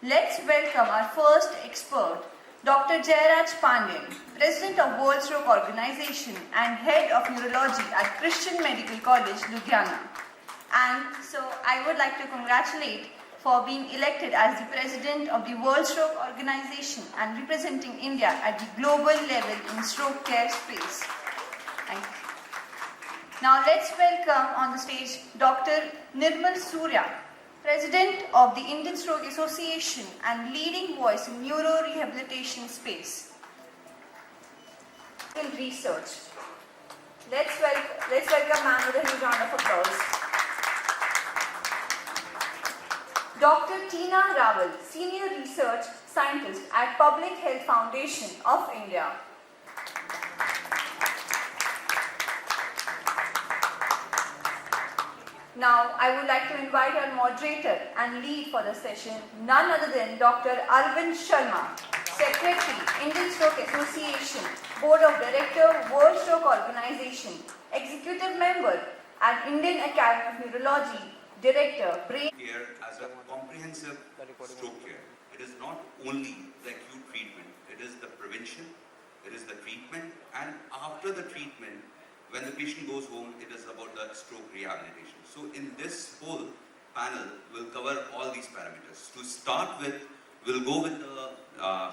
Let's welcome our first expert, Dr. Jairaj Pandian, President of World Stroke Organization and Head of Neurology at Christian Medical College, Ludhiana. And so I would like to congratulate for being elected as the President of the World Stroke Organization and representing India at the global level in stroke care space. Thank you. Now let's welcome on the stage Dr. Nirmal Surya, President of the Indian Stroke Association and leading voice in neuro-rehabilitation space. Research. Let's welcome ma'am with a huge round of applause. Dr. Tina Raval, Senior Research Scientist at Public Health Foundation of India. Now, I would like to invite our moderator and lead for the session, none other than Dr. Arvind Sharma, Secretary, Indian Stroke Association, Board of Director, World Stroke Organization, Executive Member at Indian Academy of Neurology, Director, Brain Care as a comprehensive stroke care. It is not only the acute treatment, it is the prevention, it is the treatment, and after the treatment, when the patient goes home, it is about the stroke rehabilitation. So in this whole panel, we'll cover all these parameters. To start with, we'll go with the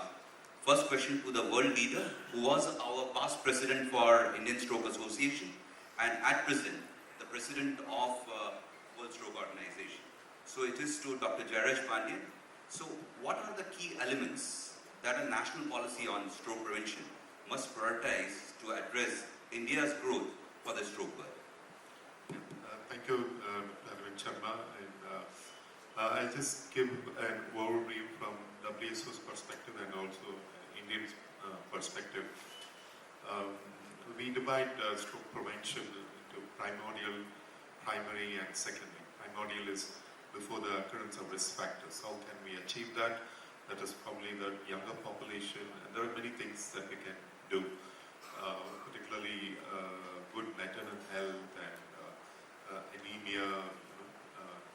first question to the world leader, who was our past president for Indian Stroke Association, and at present, the president of World Stroke Organization. So it is to Dr. Jairaj Pandian. So what are the key elements that a national policy on stroke prevention must prioritize to address India's growth for the stroke world? Thank you, Arvind Sharma. And I'll just give an overview from WSO's perspective and also Indian perspective. We divide stroke prevention into primordial, primary, and secondary. Primordial is before the occurrence of risk factors. How can we achieve that? That is probably the younger population, and there are many things that we can do. Particularly good maternal health and anemia,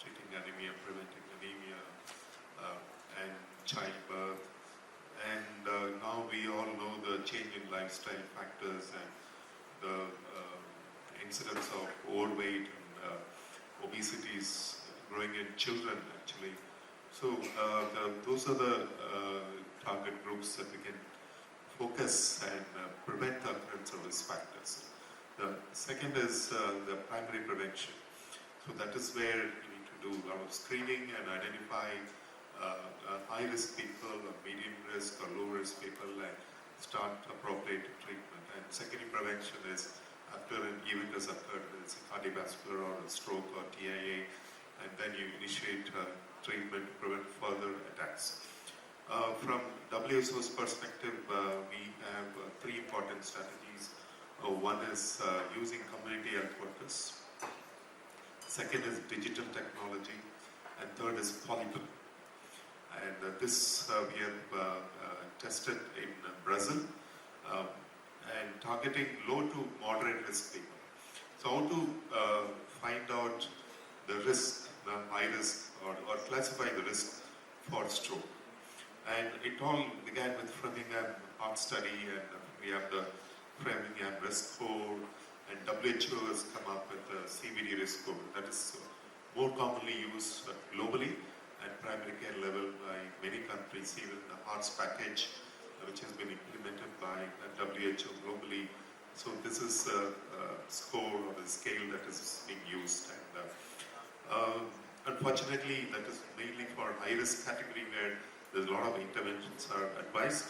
treating anemia, preventing anemia, and childbirth. And now we all know the change in lifestyle factors and the incidence of overweight and obesity is growing in children actually. So those are the target groups that we can focus and prevent the occurrence of risk factors. The second is the primary prevention. So that is where we need to do a lot of screening and identify high-risk people, or medium risk or low-risk people, and start appropriate treatment. And secondary prevention is after an event has occurred, whether it's a cardiovascular or a stroke or TIA, and then you initiate treatment to prevent further attacks. From WSO's perspective, we have three important strategies. One is using community health workers. Second is digital technology. And third is polypen. And this we have tested in Brazil and targeting low to moderate risk people. So how to find out the risk, the high risk, or classify the risk for stroke. And it all began with Framingham heart study, and we have the Framingham risk score, and WHO has come up with the CVD risk score that is more commonly used globally at primary care level by many countries, even the HEARTS package, which has been implemented by WHO globally. So this is a score or the scale that is being used. And unfortunately, that is mainly for high-risk category where there's a lot of interventions are advised.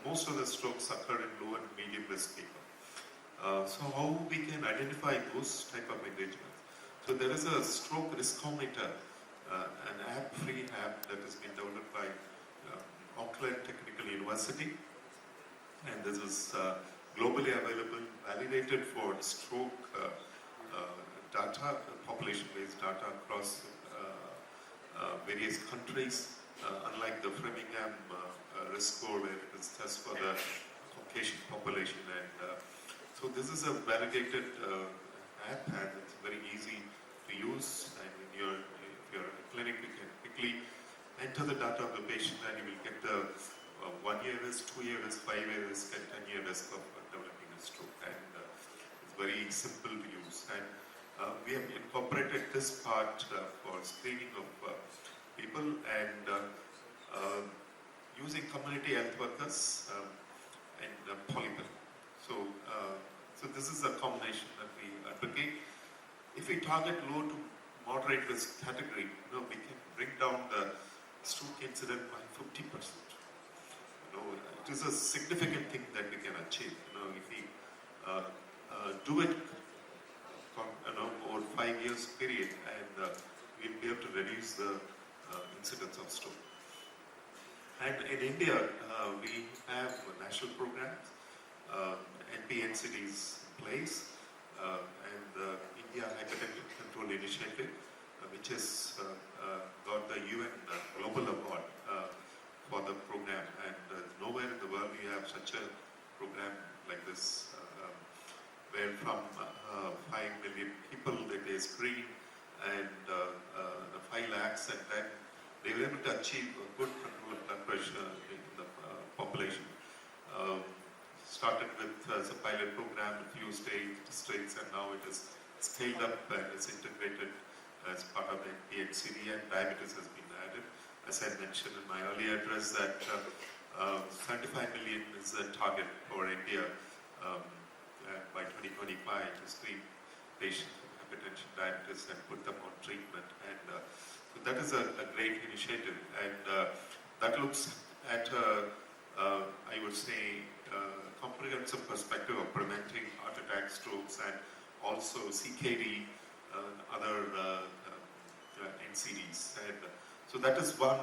Most of the strokes occur in low and medium risk people. So how we can identify those type of engagements? So there is a stroke riskometer, an app, free app that has been developed by Auckland Technical University, and this is globally available, validated for stroke data, population-based data across various countries, unlike the Framingham risk score where it is just for the Caucasian population. And so this is a validated app, and it's very easy to use. And if you're in a clinic, you can quickly enter the data of the patient and you will get the 1 year risk, 2 year risk, 5 year risk and 10 year risk of developing a stroke. And it's very simple to use. And we have incorporated this part for screening of people and using community health workers and polypen. So this is a combination that we advocate. If we target low to moderate risk category, we can bring down the stroke incident by 50%. It is a significant thing that we can achieve. If we do it over 5 years period, and we'll be able to reduce the incidence of stroke. And in India, we have national programs, NPNCDs in place, and the India Hypertension Control Initiative, which has got the UN Global Award for the program. And nowhere in the world we have such a program like this, where from 5 million people that they screen and 5 lakhs, and then they were able to achieve a good control of blood pressure in the population. Started with as a pilot program in few districts, and now it is scaled up and is integrated as part of the NPHCD, and diabetes has been added. As I mentioned in my earlier address, that 75 million is the target for India by 2025 to screen patients with hypertension, diabetes, and put them on treatment. And so that is a great initiative, and that looks at I would say comprehensive perspective of preventing heart attacks, strokes, and also CKD, other NCDs. And so that is one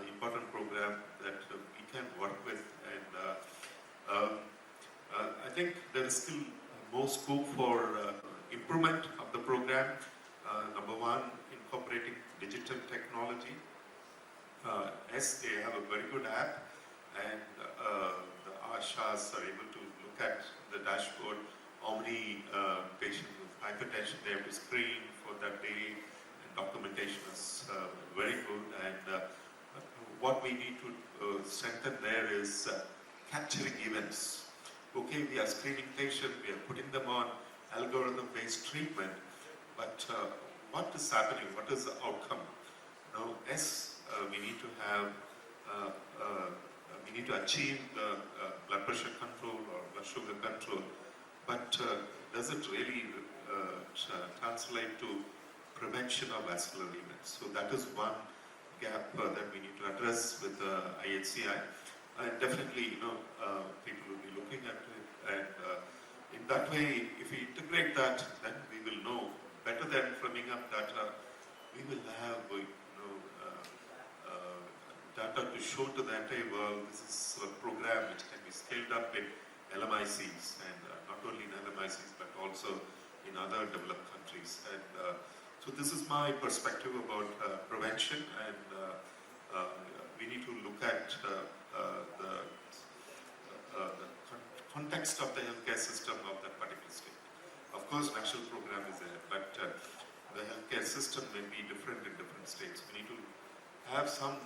important program that we can work with, and I think there is still more scope for improvement of the program. Number one, incorporating digital technology. Yes, they have a very good app, and the ASHAs are able to look at the dashboard how many patients with hypertension they have to screen for that day, and documentation is very good. And what we need to strengthen there is capturing events. Okay, we are screening patients, we are putting them on algorithm-based treatment, but what is happening? What is the outcome? Now, yes, we need to have, we need to achieve the blood pressure control or blood sugar control, but does it really translate to prevention of vascular events? So that is one gap that we need to address with the IHCI. And definitely, people will be looking at it, and in that way, if we integrate that, then we will know better than firming up data. We will have, data to show to the entire world. This is a program which can be scaled up in LMICs, and not only in LMICs but also in other developed countries. And so this is my perspective about prevention, and we need to look at the context of the healthcare system of that particular state. Of course, national program is there, but the healthcare system may be different in different states. We need to have some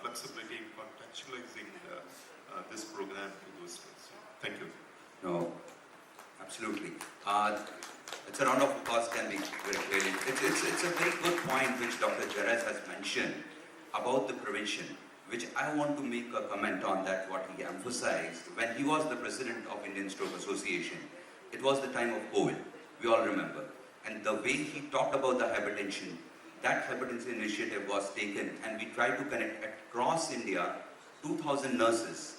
flexibility in contextualizing this program to those states. Thank you. No, absolutely. It's a round of applause can be very clearly. It's a very good point which Dr. Jairaj has mentioned about the prevention, which I want to make a comment on that what he emphasized. When he was the president of Indian Stroke Association, it was the time of COVID, we all remember. And the way he talked about the hypertension, that hypertension initiative was taken, and we tried to connect across India 2,000 nurses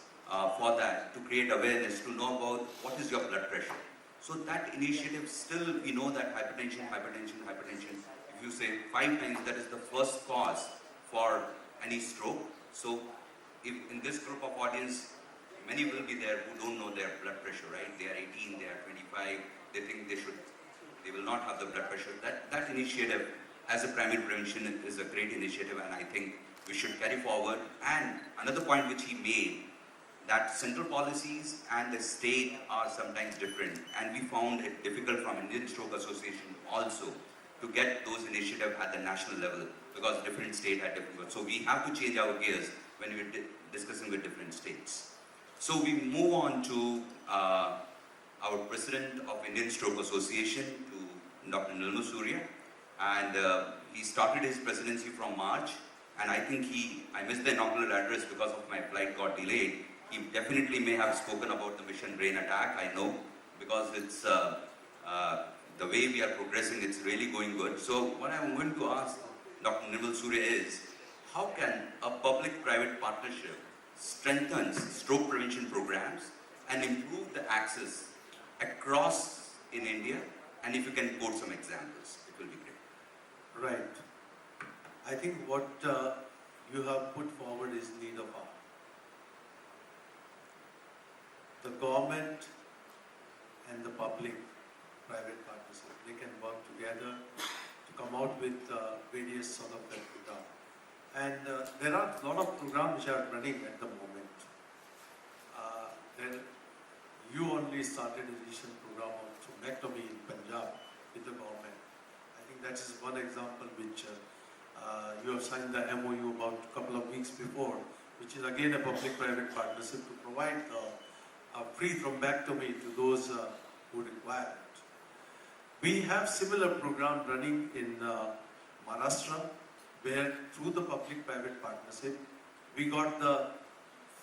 for that, to create awareness, to know about what is your blood pressure. So that initiative, still we know that hypertension, if you say 5 times, that is the first cause for any stroke. So if in this group of audience, many will be there who don't know their blood pressure, right? They are 18, they are 25, they think they will not have the blood pressure. That initiative as a primary prevention is a great initiative, and I think we should carry forward. And another point which he made, that central policies and the state are sometimes different, and we found it difficult from Indian Stroke Association also to get those initiatives at the national level, because different states had different. So we have to change our gears when we're discussing with different states. So we move on to our President of Indian Stroke Association, to Dr. Nilma Surya, and he started his presidency from March, and I think I missed the inaugural address because of my flight got delayed. He definitely may have spoken about the Mission Brain Attack, I know, because it's the way we are progressing, it's really going good. So what I'm going to ask Dr. Nirmal Surya is, how can a public-private partnership strengthen stroke prevention programs and improve the access across in India? And if you can quote some examples, it will be great. Right. I think what you have put forward is need of hour. The government and the public-private partnership, they can work together to come out with various sort of program. And there are a lot of programs which are running at the moment. You only started a recent program of thrombectomy in Punjab with the government. I think that is one example which you have signed the MOU about a couple of weeks before, which is again a public-private partnership to provide free thrombectomy to those who require it. We have similar program running in Maharashtra, where through the public-private partnership, we got the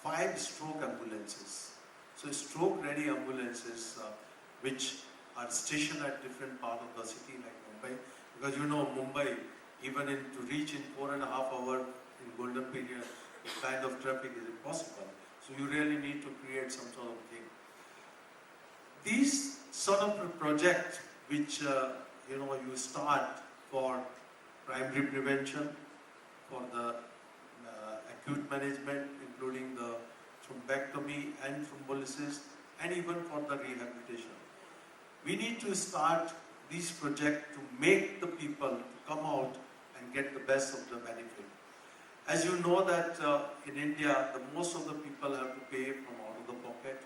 5 stroke ambulances. So stroke-ready ambulances which are stationed at different parts of the city like Mumbai. Because you know Mumbai, even to reach in 4.5 hours in golden period, the kind of traffic is impossible. So you really need to create some sort of thing. These sort of projects which you start for primary prevention, for the acute management, including the thrombectomy and thrombolysis, and even for the rehabilitation. We need to start these projects to make the people come out and get the best of the benefit. As you know that in India, most of the people have to pay from out of the pocket.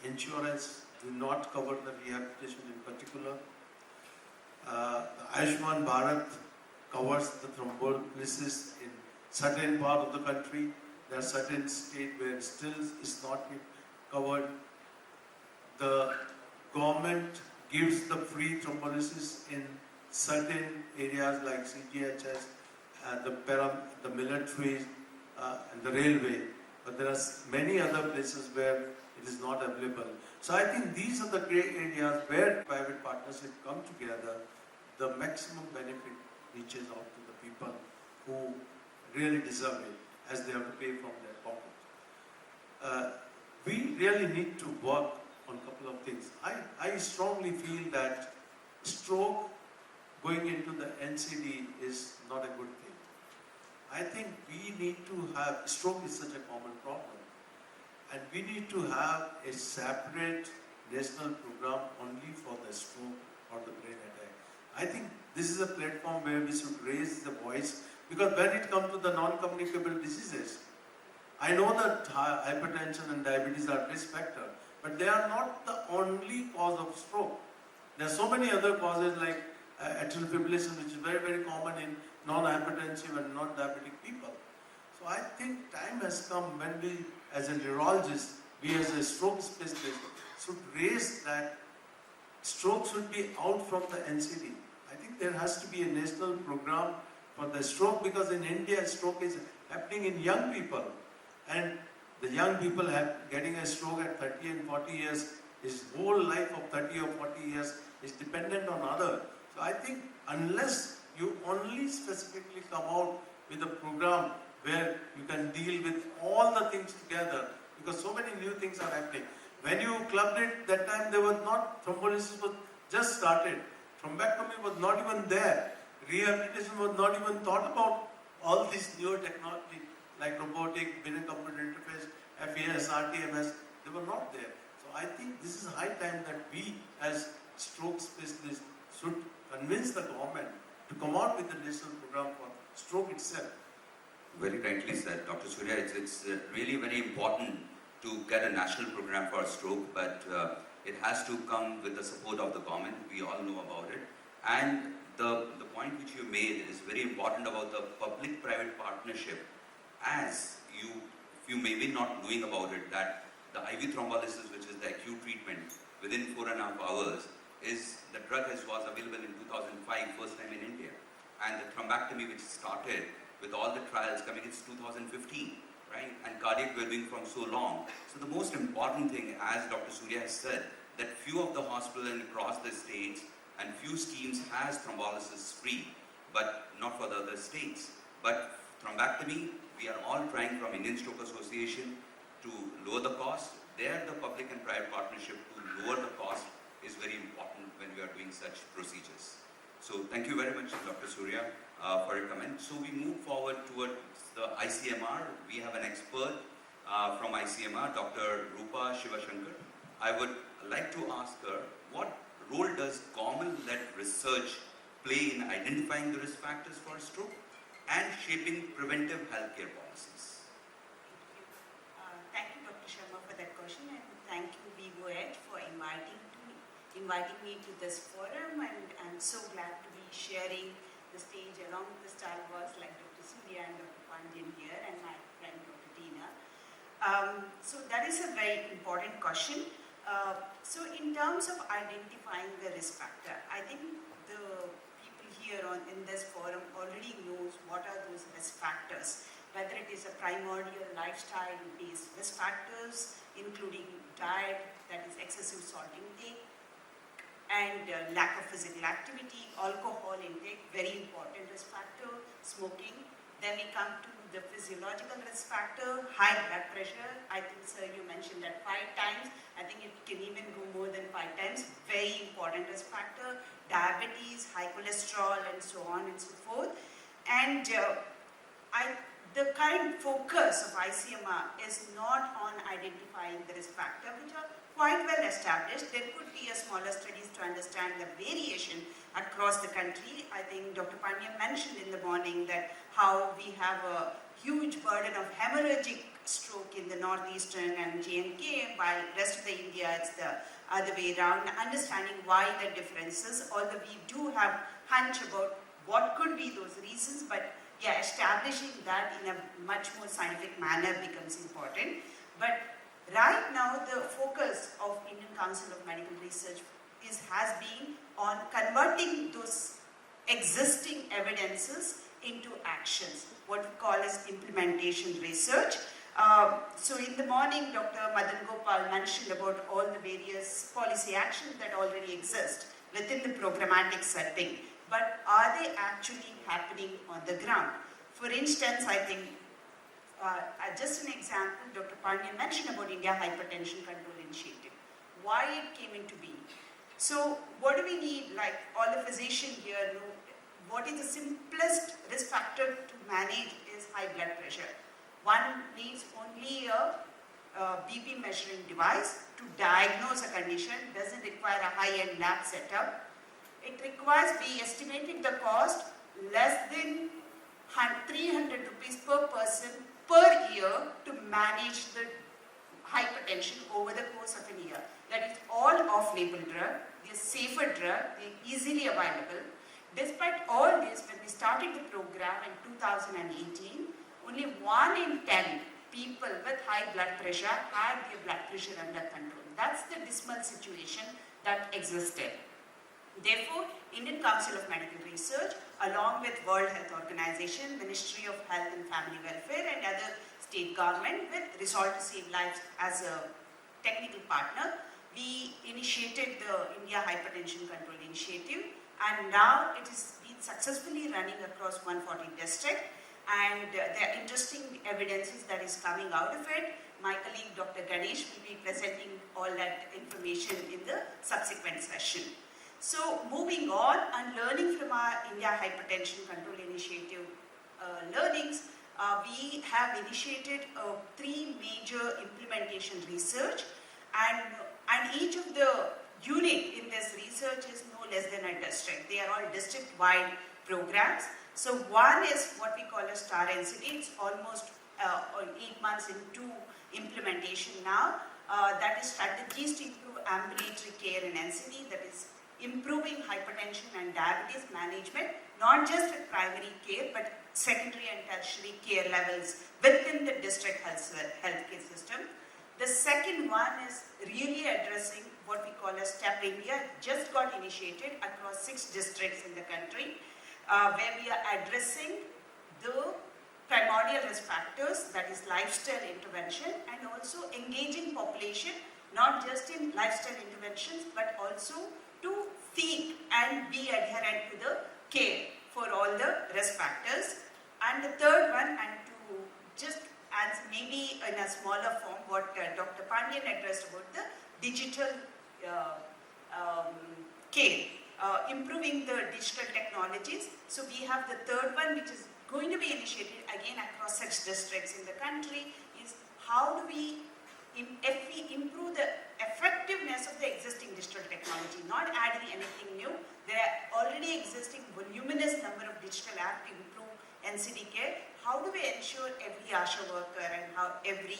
Insurance do not cover the rehabilitation in particular. The Ayushman Bharat covers the thrombolysis in certain part of the country. There are certain states where still is not covered. The government gives the free thrombolysis in certain areas like CGHS, the military and the railway, but there are many other places where it is not available. So I think these are the great areas where private partnership come together, the maximum benefit reaches out to the people who really deserve it, as they have to pay from their pocket. We really need to work on a couple of things. I strongly feel that stroke going into the NCD is not a good thing. I think we need to have, stroke is such a common problem, and we need to have a separate national program only for the stroke or the brain attack. I think this is a platform where we should raise the voice, because when it comes to the non-communicable diseases, I know that hypertension and diabetes are risk factor, but they are not the only cause of stroke. There are so many other causes like atrial fibrillation, which is very, very common in non-hypertensive and non-diabetic people. So I think time has come when we, as a neurologist, we as a stroke specialist, should raise that stroke should be out from the NCD. I think there has to be a national program for the stroke, because in India, stroke is happening in young people. And the young people getting a stroke at 30 and 40 years, his whole life of 30 or 40 years is dependent on others. So I think unless you only specifically come out with a program where you can deal with all the things together, because so many new things are happening. When you clubbed it, that time there was not, thrombolysis was just started. Thrombectomy was not even there. Rehabilitation was not even thought about. All these newer technology like robotic, brain-computer interface, FES, RTMS, they were not there. So I think this is high time that we as stroke specialists should convince the government to come out with a national program for stroke itself. Very rightly said, Dr. Surya. It's really very important to get a national program for stroke, but it has to come with the support of the government. We all know about it. And the point which you made is very important about the public-private partnership. As you may be not knowing about it, that the IV thrombolysis, which is the acute treatment within 4.5 hours, is the drug was available in 2005, first time in India. And the thrombectomy, which started with all the trials coming, it's 2015, right? And cardiac we're doing from so long. So the most important thing, as Dr. Surya has said, that few of the hospitals across the states and few schemes has thrombolysis free, but not for the other states. But thrombectomy, we are all trying from Indian Stroke Association to lower the cost. There, the public and private partnership to lower the cost is very important when we are doing such procedures. So thank you very much, Dr. Surya, for your comment. So we move forward towards the ICMR. We have an expert from ICMR, Dr. Rupa Shivashankar. I would like to ask her, what role does government-led research play in identifying the risk factors for stroke and shaping preventive healthcare policies? Thank you, Dr. Sharma, for that question, and thank you, VivoEd, for inviting me to this forum, and I'm so glad to be sharing the stage along with the stalwarts like Dr. Surya and Dr. Pandyan here, and my friend Dr. Tina. So that is a very important question. So in terms of identifying the risk factor, I think the people here in this forum already knows what are those risk factors, whether it is a primordial lifestyle-based risk factors, including diet, that is excessive salt intake, and lack of physical activity, alcohol intake, very important risk factor, smoking. Then we come to the physiological risk factor, high blood pressure. I think, sir, you mentioned that 5 times. I think it can even go more than 5 times. Very important risk factor. Diabetes, high cholesterol, and so on and so forth. And the current focus of ICMR is not on identifying the risk factor, which are quite well established. There could be a smaller studies to understand the variation across the country. I think Dr. Pandya mentioned in the morning that how we have a huge burden of hemorrhagic stroke in the northeastern and J&K, while rest of the India it's the other way around. Understanding why the differences, although we do have hunch about what could be those reasons, but yeah, establishing that in a much more scientific manner becomes important. But right now, the focus of Indian Council of Medical Research has been on converting those existing evidences into actions, what we call as implementation research. So in the morning, Dr. Madan Gopal mentioned about all the various policy actions that already exist within the programmatic setting, but are they actually happening on the ground? For instance, I think just an example, Dr. Pandya mentioned about India Hypertension Control Initiative, why it came into being. So what do we need, like all the physicians here know, what is the simplest risk factor to manage is high blood pressure. One needs only a BP measuring device to diagnose a condition, doesn't require a high-end lab setup. It requires, we estimated the cost less than 300 rupees per person per year to manage the hypertension over the course of a year. That is all off-label drug, they're safer drug, they're easily available. Despite all this, when we started the program in 2018, only 1 in 10 people with high blood pressure had their blood pressure under control. That's the dismal situation that existed. Therefore, Indian Council of Medical Research, along with World Health Organization, Ministry of Health and Family Welfare, and other state government, with Resolve to Save Lives as a technical partner, we initiated the India Hypertension Control Initiative, and now it is been successfully running across 140 districts, and there are interesting evidences that is coming out of it. My colleague Dr. Ganesh will be presenting all that information in the subsequent session. So moving on and learning from our India Hypertension Control Initiative learnings, we have initiated 3 major implementation research, and each of the unit in this research is no less than a district. They are all district-wide programs. So one is what we call a STAR NCD. It's almost 8 months into implementation now. That is strategies to improve ambulatory care in NCD, that is improving hypertension and diabetes management, not just at primary care, but secondary and tertiary care levels within the district healthcare system. The second one is really addressing what we call as STEP India, just got initiated across 6 districts in the country, where we are addressing the primordial risk factors, that is lifestyle intervention, and also engaging population, not just in lifestyle interventions, but also to seek and be adherent to the care for all the risk factors. And the third one, and to just answer maybe in a smaller form what Dr. Pandian addressed about the digital care, improving the digital technologies. So we have the third one, which is going to be initiated again across 6 districts in the country, is how do we improve the effectiveness of the existing digital technology, not adding anything new. There are already existing voluminous number of digital apps to improve NCD care. How do we ensure every ASHA worker and how every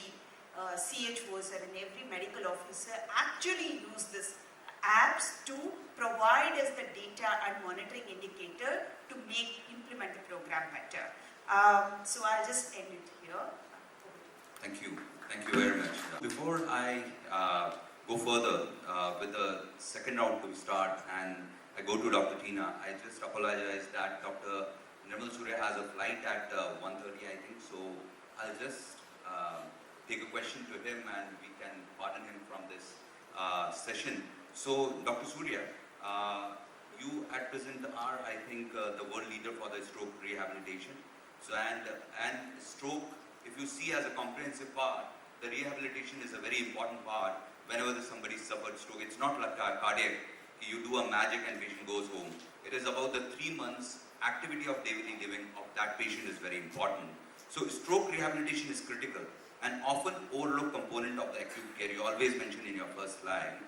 CHOs and every medical officer actually use these apps to provide us the data and monitoring indicator to implement the program better. So I'll just end it here. Thank you. Thank you very much. Before I go further with the second round to start and I go to Dr. Tina, I just apologize that Dr. Nirmal Surya has a flight at 1:30, I think, so I'll just take a question to him and we can pardon him from this session. So, Dr. Surya, you at present are, I think, the world leader for the stroke rehabilitation. So, and stroke, if you see as a comprehensive part, the rehabilitation is a very important part whenever somebody suffered stroke. It's not like cardiac, you do a magic and patient goes home. It is about the 3 months activity of daily living of that patient is very important. So stroke rehabilitation is critical and often overlooked component of the acute care. You always mention in your first slide,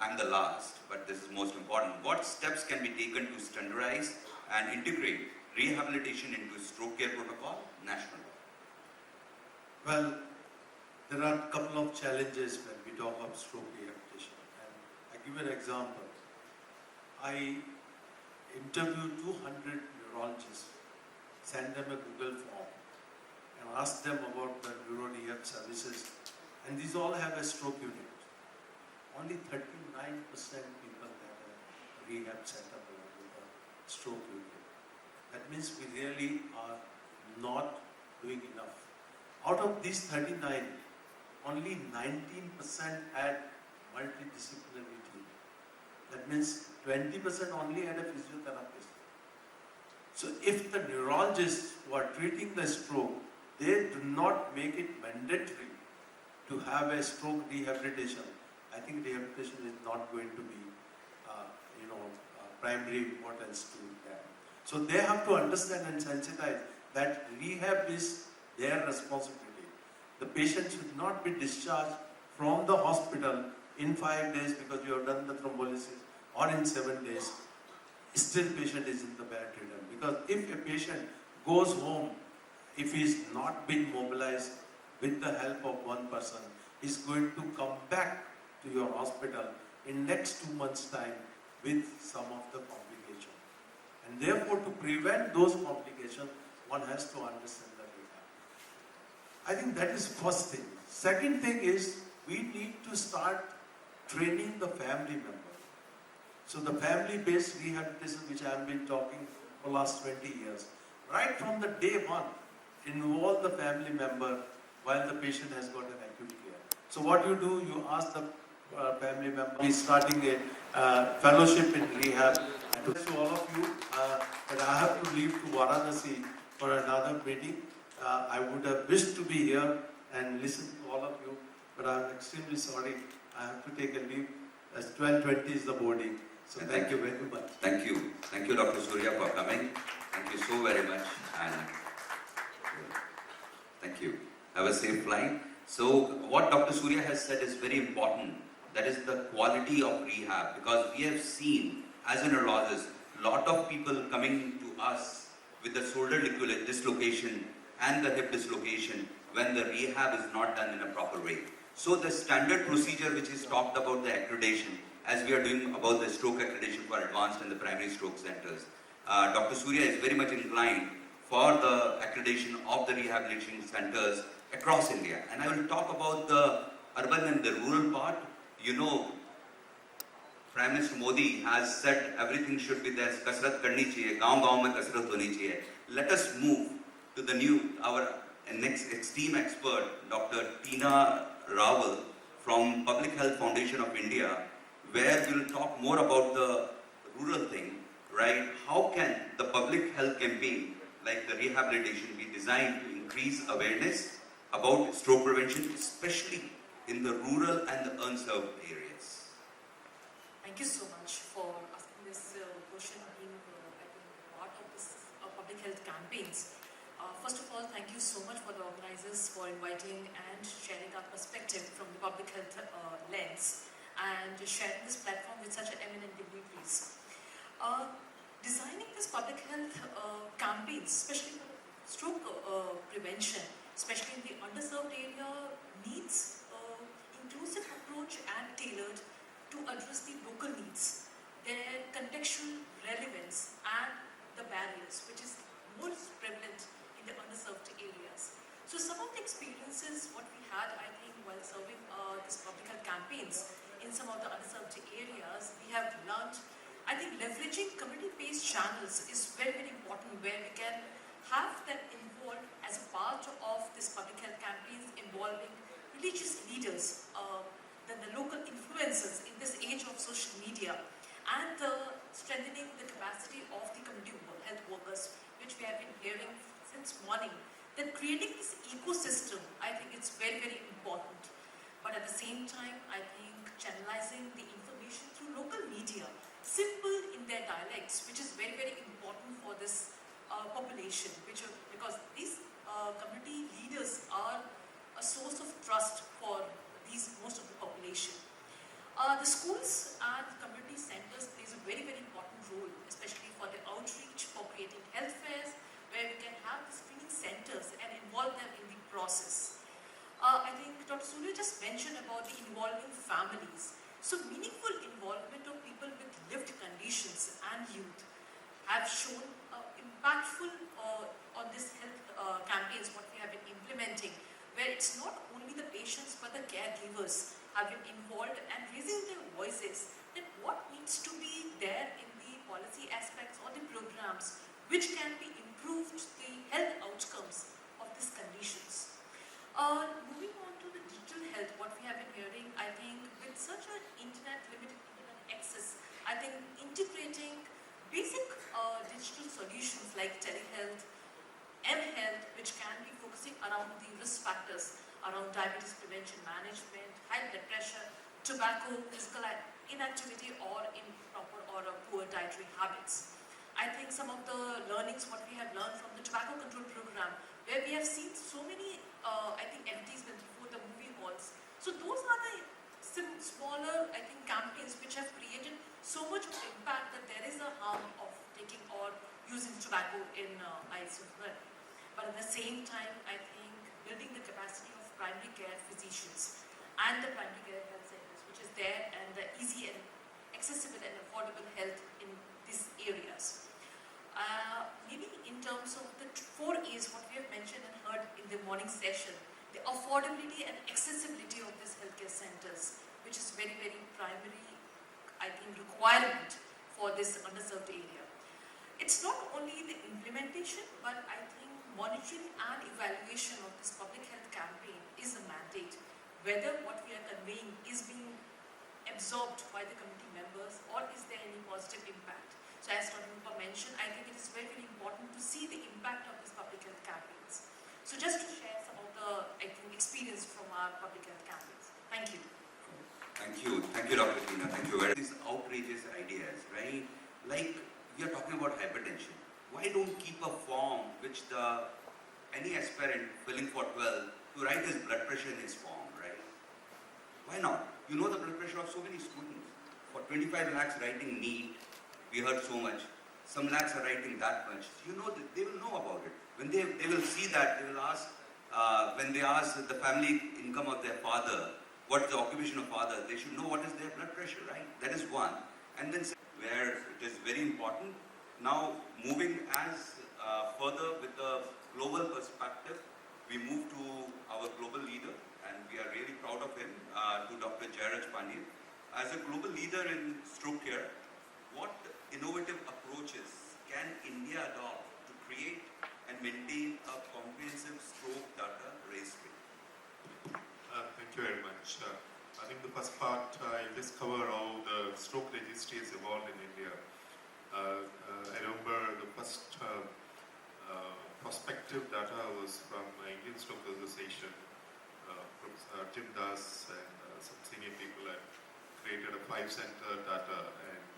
I'm the last, but this is most important. What steps can be taken to standardize and integrate rehabilitation into stroke care protocol nationally? Well, there are a couple of challenges when we talk of stroke rehabilitation. And I give an example. I interviewed 200 neurologists, sent them a Google form, and asked them about the neuro rehab services. And these all have a stroke unit. Only 39% people have a rehab setup with a stroke unit. That means we really are not doing enough. Out of these 39, only 19% had multidisciplinary team. That means 20% only had a physiotherapist. So if the neurologists who are treating the stroke, they do not make it mandatory to have a stroke rehabilitation, I think rehabilitation is not going to be, primary importance to them. So they have to understand and sensitize that rehab is their responsibility. The patient should not be discharged from the hospital in 5 days because you have done the thrombolysis, or in 7 days. Still patient is in the bed ridden. Because if a patient goes home, if he is not been mobilized with the help of one person, is going to come back to your hospital in next 2 months' time with some of the complications. And therefore, to prevent those complications, one has to understand the rehab. I think that is first thing. Second thing is, we need to start training the family member. So the family-based rehabilitation, which I have been talking for last 20 years, right from the day one, involve the family member while the patient has got an acute care. So what you do, you ask the family member, he's starting a fellowship in rehab. And to all of you, but I have to leave to Varanasi for another meeting. I would have wished to be here and listen to all of you, but I'm extremely sorry. I have to take a leave as 12:20 is the boarding. So thank you very much. Thank you. Thank you, Dr. Surya, for coming. Thank you so very much. And thank you. Have a safe flight. So what Dr. Surya has said is very important. That is the quality of rehab. Because we have seen, as a neurologist, a lot of people coming to us with the shoulder dislocation and the hip dislocation when the rehab is not done in a proper way. So the standard procedure which is talked about, the accreditation, as we are doing about the stroke accreditation for advanced and the primary stroke centers. Dr. Surya is very much inclined for the accreditation of the rehabilitation centers across India. And I will talk about the urban and the rural part. You know, Prime Minister Modi has said everything should be there. Kasrat karni chahiye, gaon mein kasrat honi chahiye. Let us move to our next esteemed expert, Dr. Tina Rawal from Public Health Foundation of India, where we will talk more about the rural thing, right? How can the public health campaign, like the rehabilitation, be designed to increase awareness about stroke prevention, especially in the rural and the unserved areas? Thank you so much for asking this question, being I think part of this public health campaigns. First of all, thank you so much for the organizers for inviting and sharing our perspective from the public health lens and sharing this platform with such eminent dignitaries. Designing this public health campaigns, especially for stroke prevention, especially in the underserved area, needs inclusive approach and tailored to address the local needs, their contextual relevance and the barriers which is most prevalent in the underserved areas. So some of the experiences what we had, I think, while serving these public health campaigns in some of the underserved areas, we have learned, I think leveraging community-based channels is very, very important, where we can have them involved as a part of this public health campaigns involving religious leaders, then the local influencers in this age of social media, and strengthening the capacity of the community health workers, which we have been hearing since morning. Then creating this ecosystem, I think it's very, very important. But at the same time, I think channelizing the information through local media, simple in their dialects, which is very, very important for this population, because these community leaders are a source of trust for most of the population. The schools and community centers plays a very, very important role, especially for the outreach, for creating health fairs, where we can have the screening centers and involve them in the process. I think Dr. Surya just mentioned about the involving families. So meaningful involvement of people with lived conditions and youth have shown impactful on this health campaigns what we have been implementing, where it's not only the patients but the caregivers have been involved and raising their voices that what needs to be there in the policy aspects or the programs which can be improved the health outcomes of these conditions. Moving on to the digital health, what we have been hearing, I think with such an limited internet access, I think integrating basic digital solutions like telehealth, M-Health, which can be focusing around the risk factors around diabetes prevention management, high blood pressure, tobacco, physical inactivity, or improper or poor dietary habits. I think some of the learnings what we have learned from the tobacco control program, where we have seen so many, I think, advertisements before the movie halls. So those are the smaller, I think, campaigns which have created so much of impact that there is a harm of taking or using tobacco in eyes of well. But at the same time, I think building the capacity of primary care physicians and the primary care health centers, which is there, and the easy and accessible and affordable health in these areas. Maybe in terms of the 4 A's, what we have mentioned and heard in the morning session, the affordability and accessibility of these healthcare centers, which is very, very primary, I think, requirement for this underserved area. It's not only the implementation, but I think monitoring and evaluation of this public health campaign is a mandate, whether what we are conveying is being absorbed by the community members or is there any positive impact. So as Dr. Rupa mentioned, I think it is very, very important to see the impact of these public health campaigns. So just to share some of the, I think, experience from our public health campaigns. Thank you. Thank you, Dr. Tina. Thank you very much. These outrageous ideas, right? Like we are talking about hypertension. Why don't keep a form which any aspirant filling for 12 to write his blood pressure in his form, right? Why not? You know the blood pressure of so many students. For 25 lakhs writing NEET, we heard so much. Some lakhs are writing that much. You know that they will know about it. When they will see that, they will ask, when they ask the family income of their father, what is the occupation of father, they should know what is their blood pressure, right? That is one. And then where it is very important. Now moving as further with the global perspective, we move to our global leader, and we are really proud of him, to Dr. Jairaj Pandyan. As a global leader in stroke care, what innovative approaches can India adopt to create and maintain a comprehensive stroke data registry? Thank you very much. I think the first part, I'll just cover how the stroke registry has evolved in India. I remember the first prospective data was from Indian Stroke Association. Professor Jim Das and some senior people had created a 5-center data, and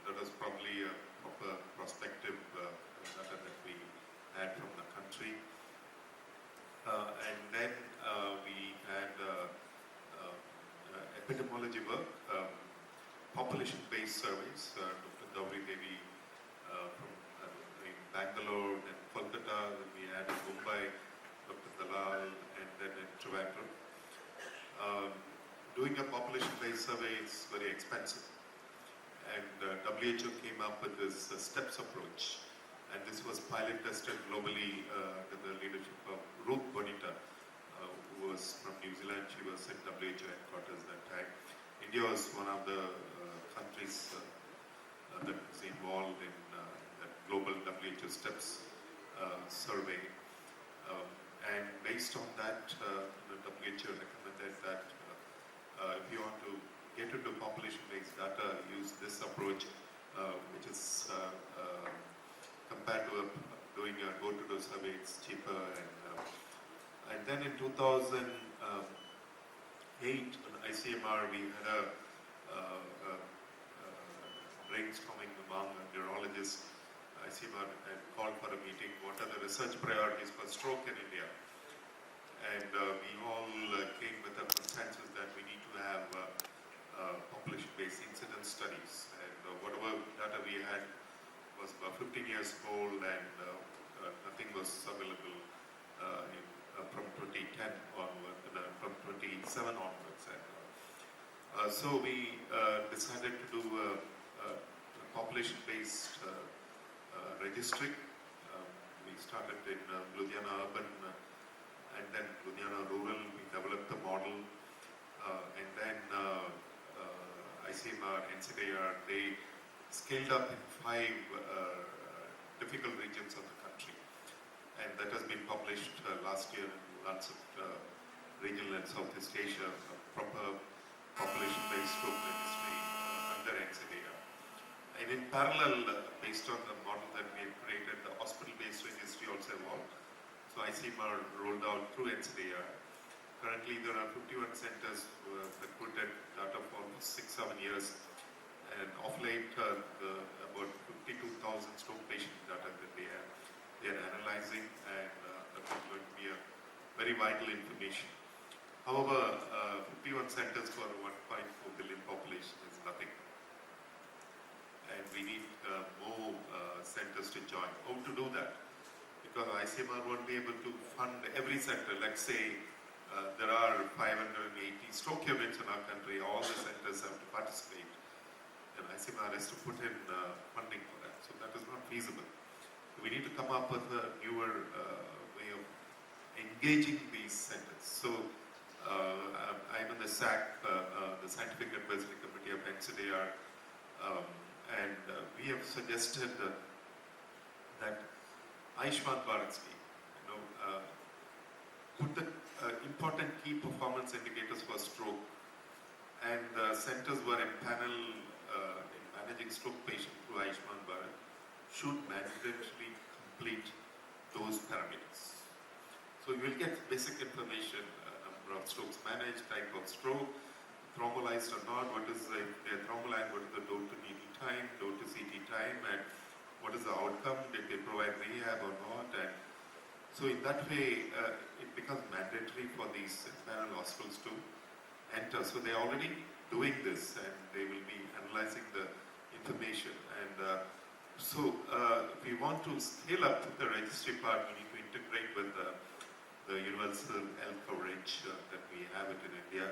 that was probably a proper prospective data that we had from the country. And then we had epidemiology work, population-based surveys. Dr. Gauri Devi from in Bangalore, then Kolkata, then we had in Mumbai, Dr. Dalal, and then in Trivandrum. Doing a population-based survey is very expensive, and WHO came up with this STEPS approach, and this was pilot tested globally under the leadership of Ruth Bonita, who was from New Zealand. She was at WHO headquarters that time. India was one of the countries that was involved in that global WHO STEPS survey. And based on that, the WHO recommended that if you want to get into population-based data, use this approach, which is compared to doing a door-to-door survey, it's cheaper. And then in 2008, in ICMR, we had a brainstorming among neurologists. ICMR had called for a meeting. What are the research priorities for stroke in India? And we all came with a consensus that we need to have population-based incidence studies. And whatever data we had was about 15 years old, and nothing was available from 2010 onwards, from 27 onwards. And, so we decided to do a population-based registry. We started in Ludhiana urban and then Ludhiana rural. We developed the model, and then ICMR, NCDR, they scaled up in 5 difficult regions of the country, and that has been published last year in Lancet Regional and Southeast Asia, a proper population-based stroke registry under NCDR. And in parallel, based on the model that we have created, the hospital-based registry also evolved. So ICMR rolled out through NCDR. Currently, there are 51 centers who have recruited data for almost 6-7 years. And of late, about 52,000 stroke patient data that they are analyzing, and that is going to be a very vital information. However, 51 centers for a 1.4 billion population is nothing. And we need more centers to join. How to do that? Because ICMR won't be able to fund every center. Let's say there are 580 stroke units in our country. All the centers have to participate. And ICMR has to put in funding for that. So that is not feasible. We need to come up with a newer way of engaging these centers. So I'm in the SAC, the Scientific Advisory Committee of NCDR, and we have suggested that Ayushman Bharat scheme, put the important key performance indicators for stroke, and centers were empaneled in managing stroke patients through Ayushman Bharat should mandatorily complete those parameters. So you will get basic information, number of strokes managed, type of stroke, thrombolized or not, what is the thromboline, what is the door to needle time, door to CT time, and what is the outcome, did they provide rehab or not. And so in that way, it becomes mandatory for these panel hospitals to enter. So they're already doing this, and they will be analyzing the information. And so if we want to scale up the registry part, we need to integrate with the the universal health coverage that we have it in India,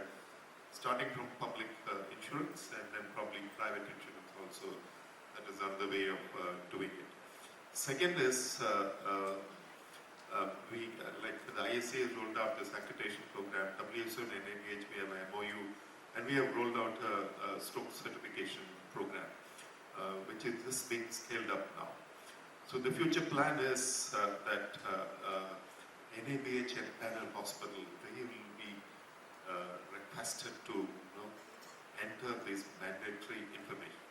starting from public insurance and then probably private insurance also. That is another way of doing it. Second is, like the ISA has rolled out this accreditation program, WHO and NABH, we have an MOU, and we have rolled out a stroke certification program, which is just being scaled up now. So the future plan is that NABH and panel hospital, they will be requested to enter this mandatory information.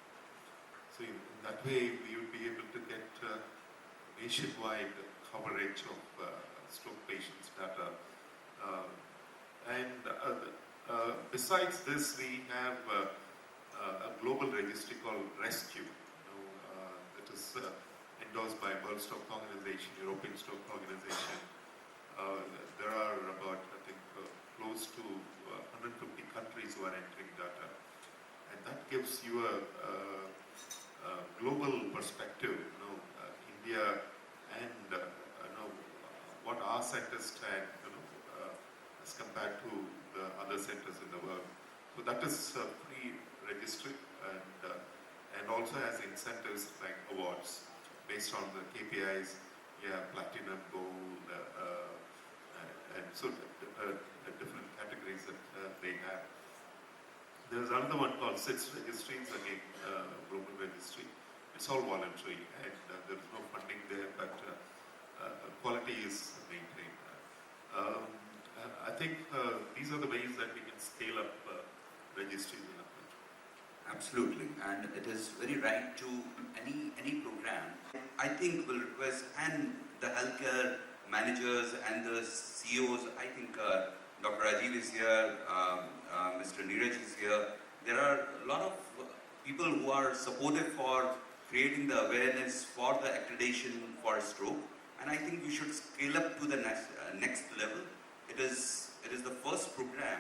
So in that way, we will be able to get nationwide coverage of stroke patients' data. Besides this, we have a global registry called Rescue, that is endorsed by World Stroke Organization, European Stroke Organization. There are about, I think, close to 150 countries who are entering data. And that gives you a global perspective, India and what our centers stand, as compared to the other centers in the world. So that is a free registry and also has incentives like awards based on the KPIs. You have platinum, gold, and so different categories that they have. There's another one called SITS registries, again, global registry. It's all voluntary and there is no funding there, but quality is maintained. I think these are the ways that we can scale up registries in our country. Absolutely, and it is very right to any program. I think will request, and the healthcare managers and the CEOs, I think Dr. Rajiv is here, Mr. Neeraj is here. There are a lot of people who are supportive for creating the awareness for the accreditation for stroke, and I think we should scale up to the next level. It is the first program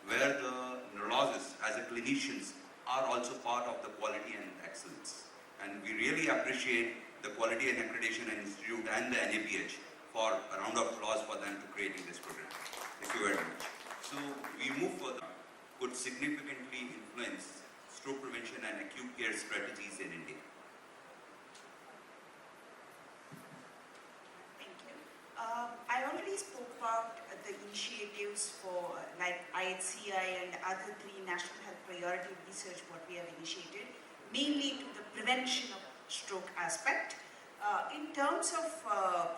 where the neurologists as a clinicians are also part of the quality and excellence. And we really appreciate the Quality and Accreditation Institute and the NABH for a round of applause for them to creating this program. Thank you very much. So we move further. Could significantly influence stroke prevention and acute care strategies in India. Thank you. I already spoke about the initiatives for like IHCI and other 3 national health priority research what we have initiated, mainly to the prevention of stroke aspect. In terms of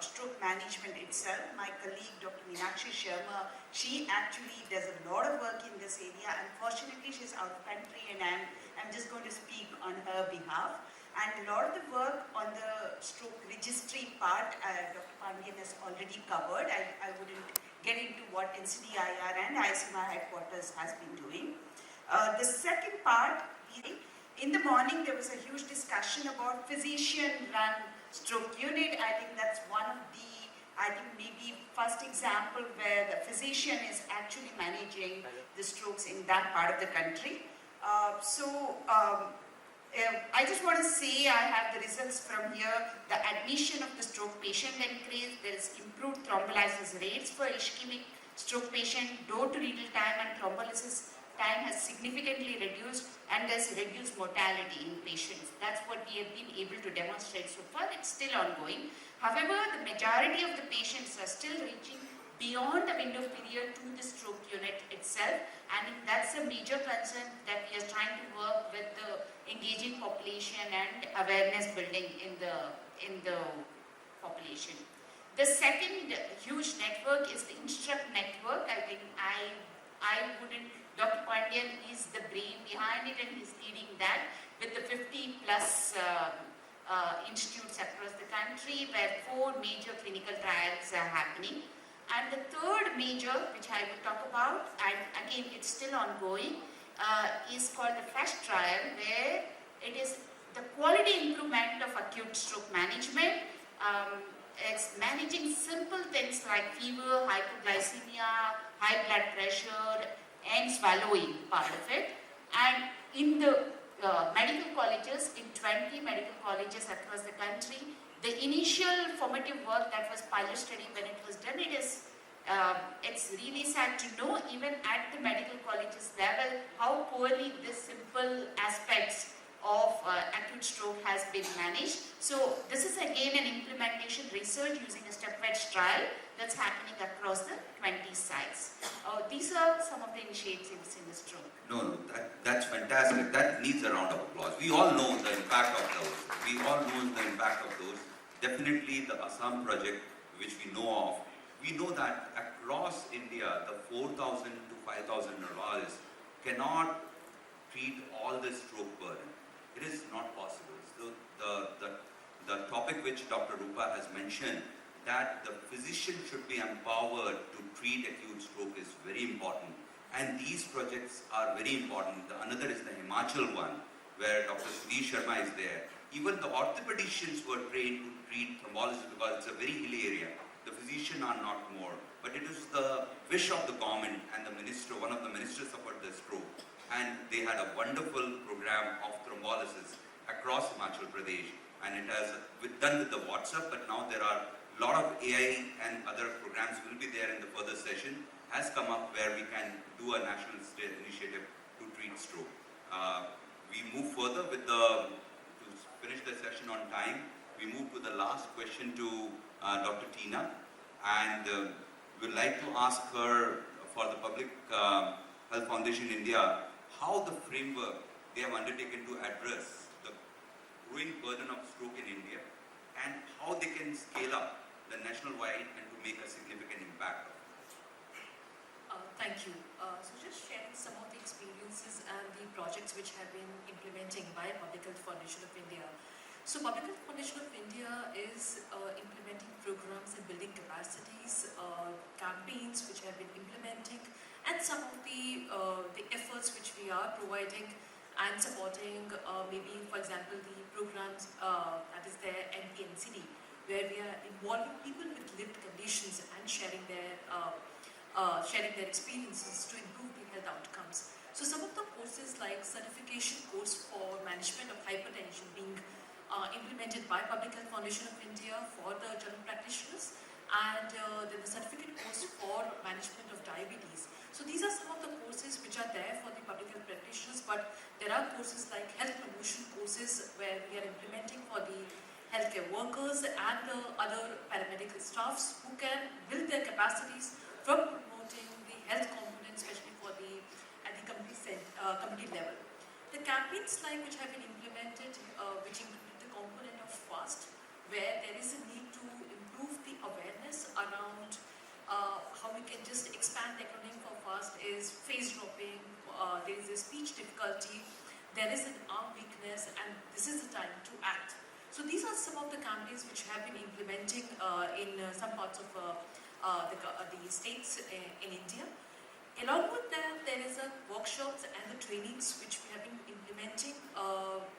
stroke management itself, my colleague Dr. Meenakshi Sharma, she actually does a lot of work in this area. Unfortunately, she's out of country and I'm just going to speak on her behalf. And a lot of the work on the stroke registry part, Dr. Pandian has already covered. I wouldn't get into what NCDIR and ICMR headquarters has been doing. The second part, in the morning there was a huge discussion about physician-run stroke unit. I think that's one of the, maybe first example where the physician is actually managing the strokes in that part of the country. I just want to say I have the results from here. The admission of the stroke patient increased. There is improved thrombolysis rates for ischemic stroke patient. Door-to-renal time and thrombolysis time has significantly reduced, and there's reduced mortality in patients. That's what we have been able to demonstrate so far. It's still ongoing. However, the majority of the patients are still reaching beyond the window of period to the stroke unit itself, and that's a major concern that we are trying to work with the engaging population and awareness building in the population. The second huge network is the Instruct network. I think I wouldn't, Dr. Pandian is the brain behind it and he's leading that with the 50 plus institutes across the country where 4 major clinical trials are happening. And the third major, which I will talk about, and again it's still ongoing, is called the FRESH trial, where it is the quality improvement of acute stroke management. It's managing simple things like fever, hypoglycemia, high blood pressure, and swallowing part of it. And in the medical colleges, in 20 medical colleges across the country, the initial formative work that was pilot study when it was done, it is It's really sad to know, even at the medical colleges level, how poorly this simple aspects of acute stroke has been managed. So this is again an implementation research using a stepwise trial that's happening across the 20 sites. These are some of the initiatives in the stroke. No, that's fantastic. That needs a round of applause. We all know the impact of those. We all know the impact of those. Definitely the Assam project, which we know of, we know that across India, the 4,000 to 5,000 neurologists cannot treat all the stroke burden. It is not possible. So the topic which Dr. Rupa has mentioned, that the physician should be empowered to treat acute stroke, is very important. And these projects are very important. Another is the Himachal one, where Dr. Sudhir Sharma is there. Even the orthopedicians were trained to treat thrombolysis because it's a very hilly area. The physicians are not more. But it is the wish of the government, and the minister, one of the ministers suffered the stroke. And they had a wonderful program of thrombolysis across Himachal Pradesh. And it has done with the WhatsApp, but now there are a lot of AI and other programs will be there in the further session, has come up where we can do a national initiative to treat stroke. We move further with to finish the session on time. We move to the last question to Dr. Tina, and we'd like to ask her for the Public Health Foundation India, how the framework they have undertaken to address the growing burden of stroke in India, and how they can scale up the national wide and to make a significant impact. Thank you. So just sharing some of the experiences and the projects which have been implementing by Public Health Foundation of India. So Public Health Foundation of India is implementing programs and building capacities, campaigns which have been implementing, and some of the efforts which we are providing and supporting, maybe for example the programs that is there NPNCD, where we are involving people with lived conditions and sharing their experiences to improve the health outcomes. So some of the courses like certification course for management of hypertension being implemented by Public Health Foundation of India for the general practitioners, and then the certificate course for management of diabetes. So these are some of the courses which are there for the public health practitioners, but there are courses like health promotion courses where we are implementing for the healthcare workers and the other paramedical staffs who can build their capacities from promoting the health component, especially for at the community level. The campaigns like which have been implemented, which include the component of FAST, where there is a need to improve the awareness around how we can just expand the acronym for FAST is face dropping, there is a speech difficulty, there is an arm weakness, and this is the time to act. So these are some of the campaigns which have been implementing in some parts of the states in India. Along with that, there is a workshops and the trainings which we have been implementing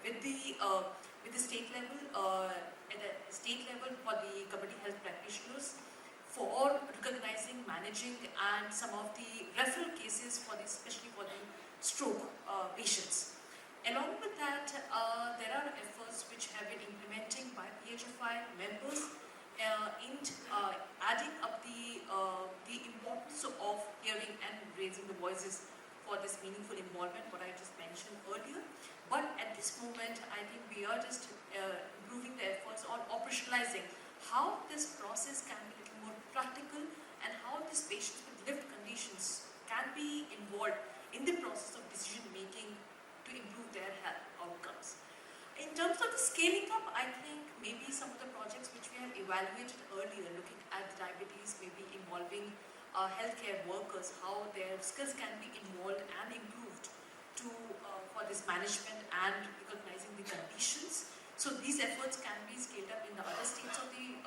with the state level, at a state level for the community health practitioners for recognizing, managing, and some of the referral cases for especially for the stroke patients. Along with that, there are efforts which have been implementing by PHFI members in adding up the importance of hearing and raising the voices for this meaningful involvement, what I just mentioned earlier. But at this moment, I think we are just improving the efforts on operationalizing how this process can be a little more practical, and how these patients with lived conditions can be involved in the process of decision making to improve their health outcomes. In terms of the scaling up, I think maybe some of the projects which we have evaluated earlier, looking at diabetes, maybe involving healthcare workers, how their skills can be involved and improved to for this management and recognizing the conditions. So these efforts can be scaled up in the other states of the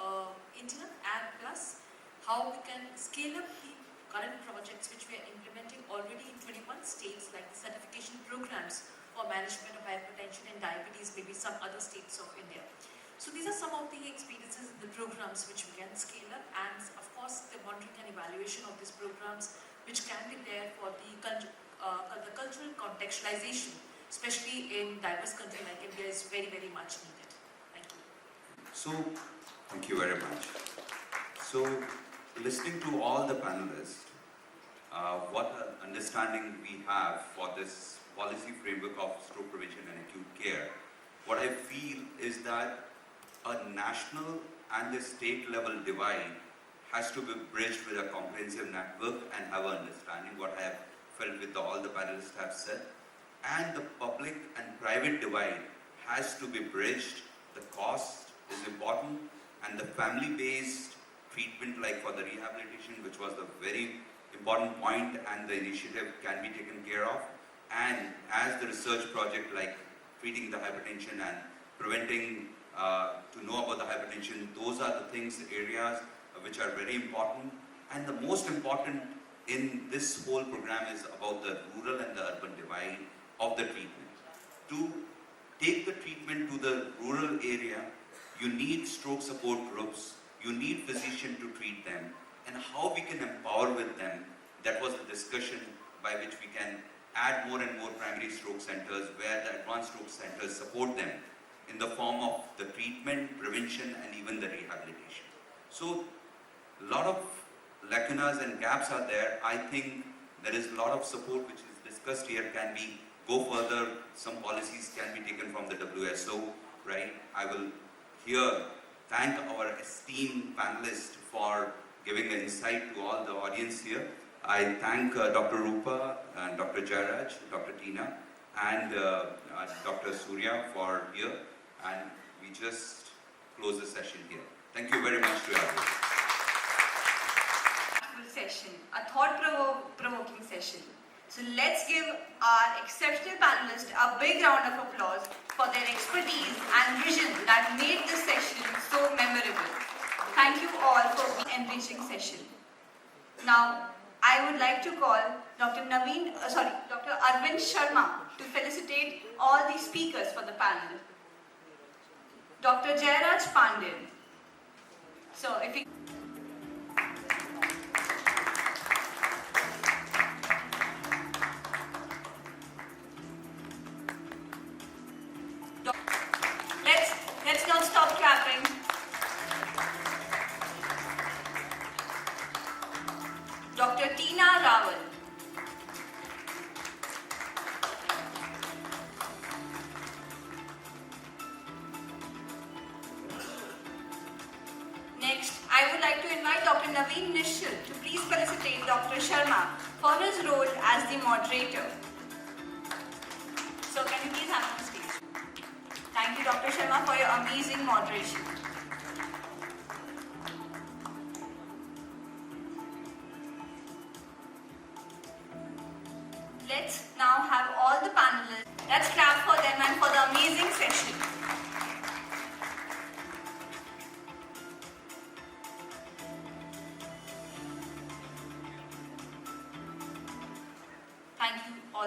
India, and plus how we can scale up the current projects which we are implementing already in 21 states, like the certification programs for management of hypertension and diabetes, maybe some other states of India. So these are some of the experiences in the programs which we can scale up, and of course the monitoring and evaluation of these programs which can be there for the cultural contextualization, especially in diverse countries like India, is very, very much needed. Thank you. So, thank you very much. So, listening to all the panelists, what an understanding we have for this policy framework of stroke prevention and acute care, what I feel is that a national and a state level divide has to be bridged with a comprehensive network and have an understanding, what I have felt with all the panelists have said. And the public and private divide has to be bridged. The cost is important, and the family-based treatment, like for the rehabilitation, which was the very important point, and the initiative can be taken care of. And as the research project like treating the hypertension and preventing to know about the hypertension, those are the things, areas which are very important. And the most important in this whole program is about the rural and the urban divide of the treatment. To take the treatment to the rural area, you need stroke support groups, you need physicians to treat them, and how we can empower with them. That was the discussion by which we can add more and more primary stroke centers where the advanced stroke centers support them in the form of the treatment, prevention, and even the rehabilitation. So a lot of lacunas and gaps are there. I think there is a lot of support which is discussed here can be go further. Some policies can be taken from the WSO, right? I will here thank our esteemed panelists for giving an insight to all the audience here. I thank Dr. Rupa and Dr. Jairaj, Dr. Tina, and Dr. Surya for here. And we just close the session here. Thank you very much to everyone. Session, a thought-provoking session. So let's give our exceptional panelists a big round of applause for their expertise and vision that made this session so memorable. Thank you all for the enriching session. Now, I would like to call Dr. Arvind Sharma to felicitate all the speakers for the panel. Dr. Jairaj Pandyan. So, if we Let's not stop clapping. Dr. Tina Rawal. Next, I would like to invite Dr. Naveen Nishal to please felicitate Dr. Sharma for his role as the moderator. So, can you please have him on stage? Thank you, Dr. Sharma, for your amazing moderation. Let's now have all the panelists. Let's clap for them and for the amazing session.